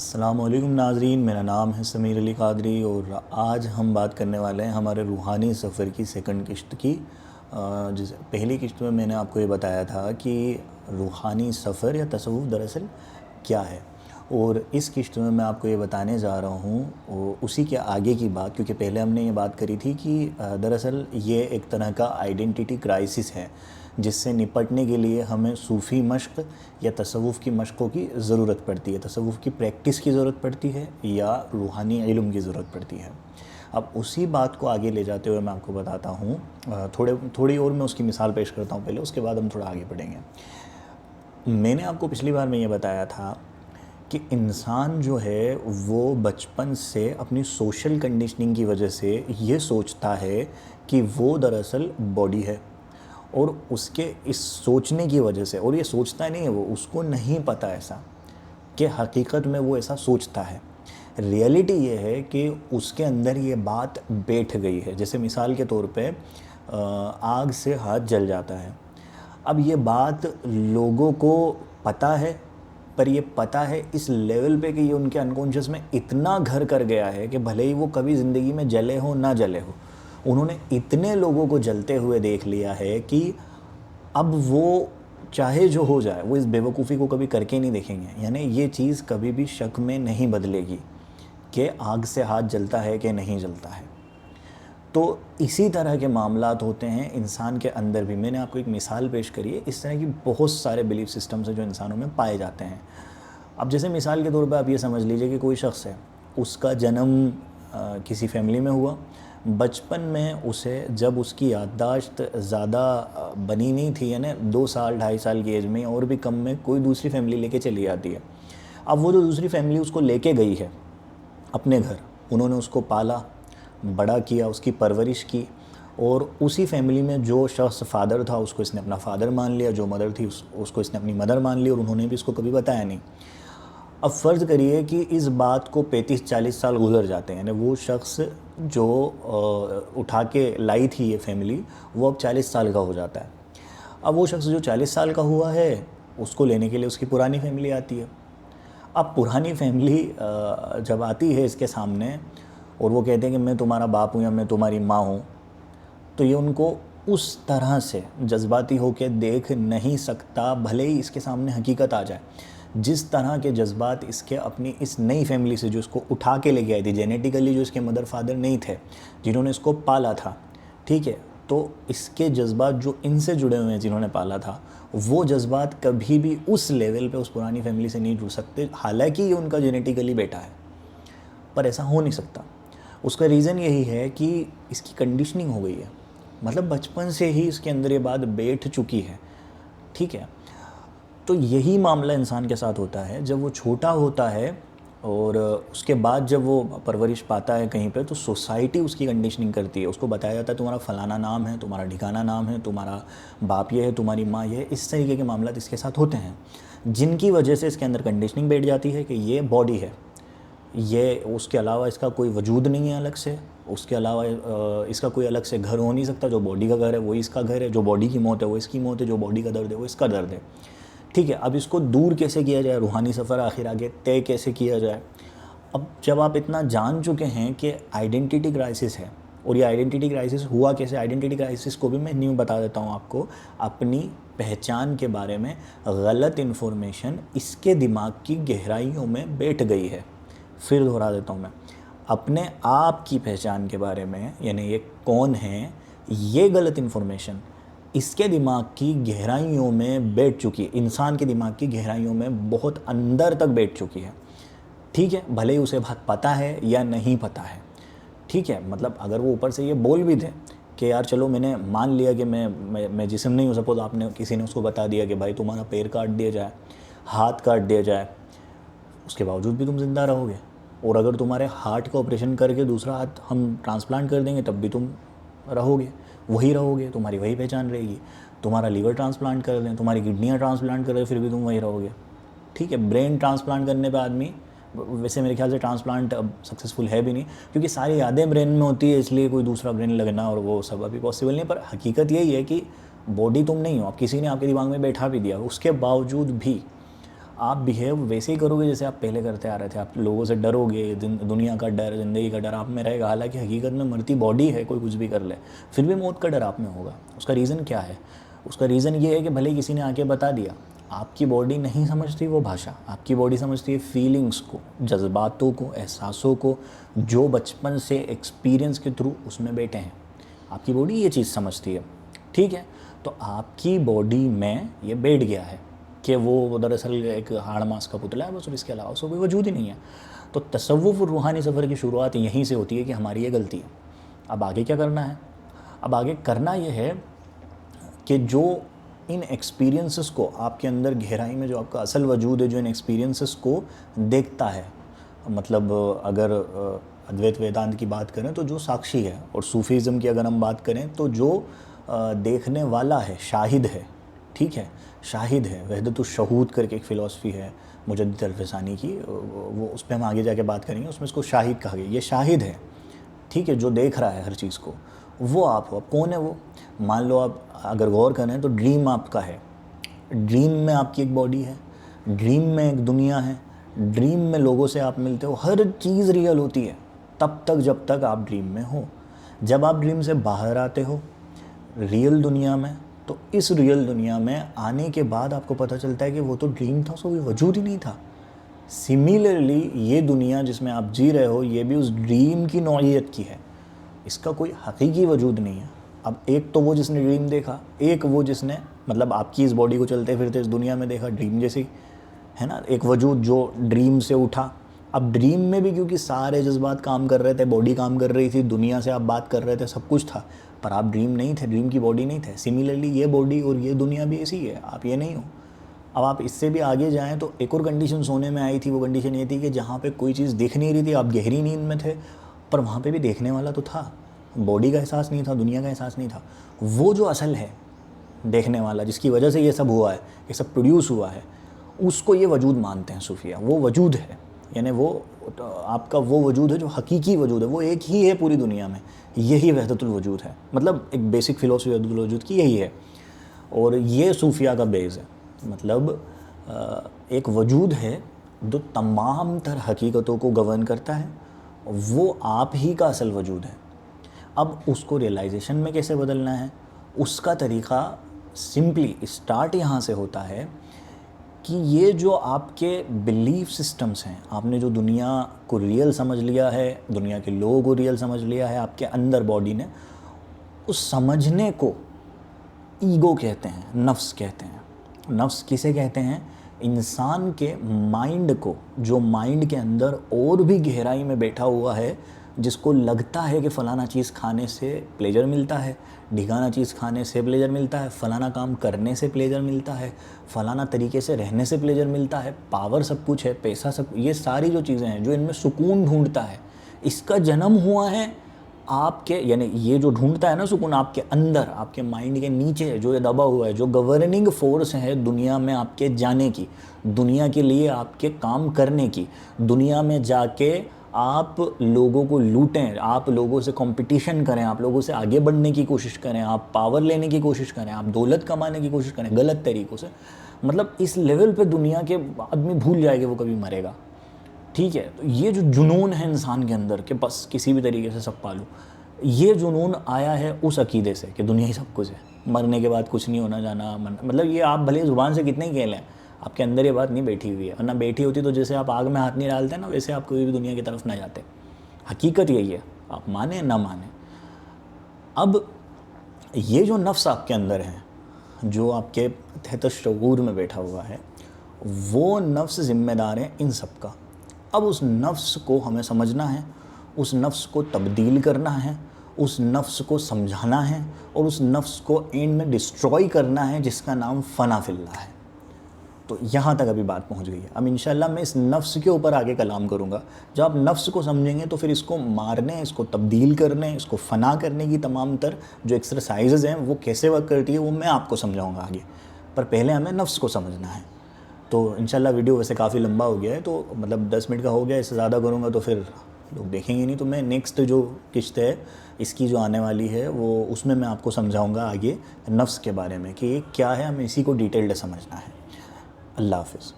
अस्सलामुअलैकुम नाज़रीन, मेरा नाम है समीर अली कादरी और आज हम बात करने वाले हैं हमारे रूहानी सफ़र की सेकंड किश्त की। जिस पहली किश्त में मैंने आपको ये बताया था कि रूहानी सफ़र या तसव्वुफ़ दरअसल क्या है, और इस किश्त में मैं आपको ये बताने जा रहा हूँ उसी के आगे की बात, क्योंकि पहले हमने ये बात करी थी कि दरअसल ये एक तरह का आइडेंटिटी क्राइसिस है जिससे निपटने के लिए हमें सूफ़ी मश्क या तसव्वुफ़ की मश्कों की ज़रूरत पड़ती है, तसव्वुफ़ की प्रैक्टिस की ज़रूरत पड़ती है या रूहानी इल्म की ज़रूरत पड़ती है। अब उसी बात को आगे ले जाते हुए मैं आपको बताता हूँ, थोड़ी और मैं उसकी मिसाल पेश करता हूँ पहले, उसके बाद हम थोड़ा आगे बढ़ेंगे। मैंने आपको पिछली बार में ये बताया था कि इंसान जो है वो बचपन से अपनी सोशल कंडीशनिंग की वजह से ये सोचता है कि वो दरअसल बॉडी है, और उसके इस सोचने की वजह से, और ये सोचता नहीं है, वो उसको नहीं पता ऐसा कि हकीकत में वो ऐसा सोचता है। रियलिटी ये है कि उसके अंदर ये बात बैठ गई है। जैसे मिसाल के तौर पे आग से हाथ जल जाता है। अब ये बात लोगों को पता है, पर ये पता है इस लेवल पे कि ये उनके अनकॉन्शियस में इतना घर कर गया है कि भले ही वो कभी ज़िंदगी में जले हो ना जले हो, उन्होंने इतने लोगों को जलते हुए देख लिया है कि अब वो चाहे जो हो जाए वो इस बेवकूफ़ी को कभी करके नहीं देखेंगे। यानी ये चीज़ कभी भी शक में नहीं बदलेगी कि आग से हाथ जलता है कि नहीं जलता है। तो इसी तरह के मामलात होते हैं इंसान के अंदर भी। मैंने आपको एक मिसाल पेश करी है, इस तरह की बहुत सारे बिलीफ सिस्टम्स हैं जो इंसानों में पाए जाते हैं। अब जैसे मिसाल के तौर पे आप ये समझ लीजिए कि कोई शख्स है, उसका जन्म किसी फैमिली में हुआ। बचपन में उसे, जब उसकी याददाश्त ज़्यादा बनी नहीं थी, यानी 2 साल 2.5 साल की एज में और भी कम में, कोई दूसरी फैमिली लेके चली आती है। अब वो जो दूसरी फैमिली उसको लेके गई है अपने घर, उन्होंने उसको पाला, बड़ा किया, उसकी परवरिश की, और उसी फैमिली में जो शख्स फ़ादर था उसको इसने अपना फ़ादर मान लिया, जो मदर थी उसको इसने अपनी मदर मान ली, और उन्होंने भी इसको कभी बताया नहीं। अब फ़र्ज़ करिए कि इस बात को 35-40 साल गुजर जाते हैं, यानी वो शख्स जो उठा के लाई थी ये फैमिली, वो अब 40 साल का हो जाता है। अब वो शख्स जो 40 साल का हुआ है, उसको लेने के लिए उसकी पुरानी फैमिली आती है। अब पुरानी फैमिली जब आती है इसके सामने और वो कहते हैं कि मैं तुम्हारा बाप हूँ या मैं तुम्हारी माँ हूँ, तो ये उनको उस तरह से जज्बाती होकर देख नहीं सकता, भले ही इसके सामने हकीकत आ जाए। जिस तरह के जज्बात इसके अपनी इस नई फैमिली से, जो इसको उठा के लेके आई थी, जेनेटिकली जो इसके मदर फादर नहीं थे, जिन्होंने इसको पाला था, ठीक है, तो इसके जज्बात जो इनसे जुड़े हुए हैं, जिन्होंने पाला था, वो जज्बात कभी भी उस लेवल पे उस पुरानी फैमिली से नहीं जुड़ सकते, हालांकि ये उनका जेनेटिकली बेटा है। पर ऐसा हो नहीं सकता। उसका रीज़न यही है कि इसकी कंडीशनिंग हो गई है, मतलब बचपन से ही इसके अंदर ये बात बैठ चुकी है, ठीक है। तो यही मामला इंसान के साथ होता है जब वो छोटा होता है, और उसके बाद जब वो परवरिश पाता है कहीं पे, तो सोसाइटी उसकी कंडीशनिंग करती है। उसको बताया जाता है तुम्हारा फ़लाना नाम है, तुम्हारा ठिकाना नाम है, तुम्हारा बाप ये है, तुम्हारी माँ ये है। इस तरीके के मामला इसके साथ होते हैं, जिनकी वजह से इसके अंदर कंडीशनिंग बैठ जाती है कि ये बॉडी है, ये, उसके अलावा इसका कोई वजूद नहीं है अलग से, उसके अलावा इसका कोई अलग से घर हो नहीं सकता। जो बॉडी का घर है वही इसका घर है, जो बॉडी की मौत है वो इसकी मौत है, जो बॉडी का दर्द है वो इसका दर्द है, ठीक है। अब इसको दूर कैसे किया जाए, रूहानी सफ़र आखिर आगे तय कैसे किया जाए। अब जब आप इतना जान चुके हैं कि आइडेंटिटी क्राइसिस है, और ये आइडेंटिटी क्राइसिस हुआ कैसे, आइडेंटिटी क्राइसिस को भी मैं न्यू बता देता हूँ आपको। अपनी पहचान के बारे में गलत इन्फॉर्मेशन इसके दिमाग की गहराइयों में बैठ गई है। फिर दोहरा देता हूँ मैं, अपने आप की पहचान के बारे में, यानी ये कौन है, ये गलत इन्फॉर्मेशन इसके दिमाग की गहराइयों में बैठ चुकी है, इंसान के दिमाग की गहराइयों में बहुत अंदर तक बैठ चुकी है, ठीक है। भले ही उसे बात पता है या नहीं पता है, ठीक है। मतलब अगर वो ऊपर से ये बोल भी दे कि यार चलो मैंने मान लिया कि मैं जिस्म नहीं हूँ, सपोज आपने, किसी ने उसको बता दिया कि भाई तुम्हारा पैर काट दिया जाए, हाथ काट दिया जाए, उसके बावजूद भी तुम ज़िंदा रहोगे। और अगर तुम्हारे हार्ट का ऑपरेशन करके दूसरा हाथ हम ट्रांसप्लांट कर देंगे तब भी तुम रहोगे, वही रहोगे, तुम्हारी वही पहचान रहेगी। तुम्हारा लीवर ट्रांसप्लांट कर दें, तुम्हारी किडनियाँ ट्रांसप्लांट कर दें, फिर भी तुम वही रहोगे, ठीक है। ब्रेन ट्रांसप्लांट करने पे आदमी, वैसे मेरे ख्याल से ट्रांसप्लांट अब सक्सेसफुल है भी नहीं, क्योंकि सारी यादें ब्रेन में होती है, इसलिए कोई दूसरा ब्रेन लगना और वो सब अभी पॉसिबल नहीं। पर हकीकत यही है कि बॉडी तुम नहीं हो, अब किसी ने आपके दिमाग में बैठा भी दिया, उसके बावजूद भी आप बिहेव वैसे ही करोगे जैसे आप पहले करते आ रहे थे। आप लोगों से डरोगे, दुनिया का डर, ज़िंदगी का डर आप में रहेगा। हालांकि हकीकत में मरती बॉडी है, कोई कुछ भी कर ले, फिर भी मौत का डर आप में होगा। उसका रीज़न क्या है? उसका रीज़न ये है कि भले किसी ने आके बता दिया, आपकी बॉडी नहीं समझती वो भाषा। आपकी बॉडी समझती है फीलिंग्स को, जज्बातों को, एहसासों को, जो बचपन से एक्सपीरियंस के थ्रू उसमें बैठे हैं। आपकी बॉडी ये चीज़ समझती है, ठीक है। तो आपकी बॉडी में ये बैठ गया है कि वो दरअसल एक हाड़ मांस का पुतला है बस, और इसके अलावा उसका कोई वजूद ही नहीं है। तो तसव्वुफ़ और रूहानी सफ़र की शुरुआत यहीं से होती है कि हमारी ये गलती है। अब आगे क्या करना है? अब आगे करना ये है कि जो इन एक्सपीरियंसेस को आपके अंदर गहराई में, जो आपका असल वजूद है, जो इन एक्सपीरियंसेस को देखता है, मतलब अगर अद्वैत वेदांत की बात करें तो जो साक्षी है, और सूफीज़म की अगर हम बात करें तो जो देखने वाला है, शाहिद है, ठीक है, शाहिद है। वहदतुश शहूद करके एक फ़िलासफ़ी है मुजद्दिद अल-फ़सानी की, वो उस पर हम आगे जाके बात करेंगे। उसमें इसको शाहिद कहा गया। ये शाहिद है, ठीक है, जो देख रहा है हर चीज़ को, वो आप हो। अब कौन है वो? मान लो आप अगर गौर करें तो ड्रीम आपका है, ड्रीम में आपकी एक बॉडी है, ड्रीम में एक दुनिया है, ड्रीम में लोगों से आप मिलते हो, हर चीज़ रियल होती है तब तक जब तक आप ड्रीम में हो। जब आप ड्रीम से बाहर आते हो रियल दुनिया में, तो इस रियल दुनिया में आने के बाद आपको पता चलता है कि वो तो ड्रीम था, उसका कोई वजूद ही नहीं था। सिमिलरली ये दुनिया जिसमें आप जी रहे हो, ये भी उस ड्रीम की नौइयत की है, इसका कोई हकीकी वजूद नहीं है। अब एक तो वो जिसने ड्रीम देखा, एक वो जिसने मतलब आपकी इस बॉडी को चलते फिरते इस दुनिया में देखा, ड्रीम जैसी है ना, एक वजूद जो ड्रीम से उठा। अब ड्रीम में भी क्योंकि सारे जज्बात काम कर रहे थे, बॉडी काम कर रही थी, दुनिया से आप बात कर रहे थे, सब कुछ था, पर आप ड्रीम नहीं थे, ड्रीम की बॉडी नहीं थे। सिमिलरली ये बॉडी और ये दुनिया भी ऐसी है, आप ये नहीं हो। अब आप इससे भी आगे जाएं तो एक और कंडीशन सोने में आई थी। वो कंडीशन ये थी कि जहाँ पे कोई चीज़ दिख नहीं रही थी, आप गहरी नींद में थे, पर वहाँ पे भी देखने वाला तो था, बॉडी का एहसास नहीं था, दुनिया का एहसास नहीं था। वो जो असल है देखने वाला, जिसकी वजह से ये सब हुआ है, ये सब प्रोड्यूस हुआ है, उसको ये वजूद मानते हैं सूफिया। वो वजूद है, यानी वो आपका वो वजूद है जो हकीकी वजूद है, वो एक ही है पूरी दुनिया में, यही वहदतुल वजूद है। मतलब एक बेसिक फ़िलोसफी वहदतुल वजूद की यही है, और ये सूफिया का बेस है। मतलब एक वजूद है जो तमाम तर हकीकतों को गवर्न करता है, वो आप ही का असल वजूद है। अब उसको रियलाइजेशन में कैसे बदलना है, उसका तरीक़ा सिंपली स्टार्ट यहाँ से होता है कि ये जो आपके बिलीफ सिस्टम्स हैं, आपने जो दुनिया को रियल समझ लिया है, दुनिया के लोगों को रियल समझ लिया है आपके अंदर बॉडी ने, उस समझने को ईगो कहते हैं, नफ्स कहते हैं। नफ्स किसे कहते हैं? इंसान के माइंड को, जो माइंड के अंदर और भी गहराई में बैठा हुआ है, जिसको लगता है कि फ़लाना चीज़ खाने से प्लेजर मिलता है, ढिगाना चीज़ खाने से प्लेजर मिलता है, फ़लाना काम करने से प्लेजर मिलता है, फ़लाना तरीके से रहने से प्लेजर मिलता है, पावर सब कुछ है, पैसा सब, ये सारी जो चीज़ें हैं जो इनमें सुकून ढूंढता है, इसका जन्म हुआ है आपके, यानी ये जो ढूंढता है ना सुकून, आपके अंदर, आपके माइंड के नीचे जो ये दबा हुआ है, जो गवर्निंग फोर्स है दुनिया में आपके जाने की, दुनिया के लिए आपके काम करने की, दुनिया में जाके आप लोगों को लूटें, आप लोगों से कंपटीशन करें, आप लोगों से आगे बढ़ने की कोशिश करें, आप पावर लेने की कोशिश करें, आप दौलत कमाने की कोशिश करें गलत तरीक़ों से। मतलब इस लेवल पे दुनिया के आदमी भूल जाए कि वो कभी मरेगा, ठीक है। तो ये जो जुनून है इंसान के अंदर कि बस किसी भी तरीके से सब पालूं, ये जुनून आया है उस अकीदे से कि दुनिया ही सब कुछ है, मरने के बाद कुछ नहीं होना जाना। मतलब ये आप भले ज़ुबान से कितने ही कह लें, आपके अंदर ये बात नहीं बैठी हुई है, वरना बैठी होती तो जैसे आप आग में हाथ नहीं डालते ना, वैसे आप कभी भी दुनिया की तरफ ना जाते। हकीकत यही है, आप माने ना माने। अब ये जो नफ्स आपके अंदर है, जो आपके तहत शऊर में बैठा हुआ है, वो नफ्स ज़िम्मेदार है इन सब का। अब उस नफ्स को हमें समझना है, उस नफ्स को तब्दील करना है, उस नफ्स को समझाना है, और उस नफ्स को एंड में डिस्ट्रॉय करना है, जिसका नाम फ़ना फिल्लाह है। तो यहाँ तक अभी बात पहुँच गई है। अब इंशाल्लाह मैं इस नफ्स के ऊपर आगे कलाम करूँगा। जब आप नफ्स को समझेंगे तो फिर इसको मारने, इसको तब्दील करने, इसको फ़ना करने की तमाम तर जो एक्सरसाइजेज़ हैं वो कैसे वर्क करती है वो मैं आपको समझाऊँगा आगे। पर पहले हमें नफ्स को समझना है। तो इंशाल्लाह वीडियो वैसे काफ़ी लंबा हो गया है, तो मतलब 10 मिनट का हो गया, इससे ज़्यादा करूँगा तो फिर लोग देखेंगे नहीं। तो मैं नेक्स्ट जो किस्त है इसकी जो आने वाली है वो उसमें मैं आपको समझाऊँगा आगे नफ्स के बारे में कि क्या है, हमें इसी को डिटेल्ड समझना है। अल्लाह हाफ़िज़।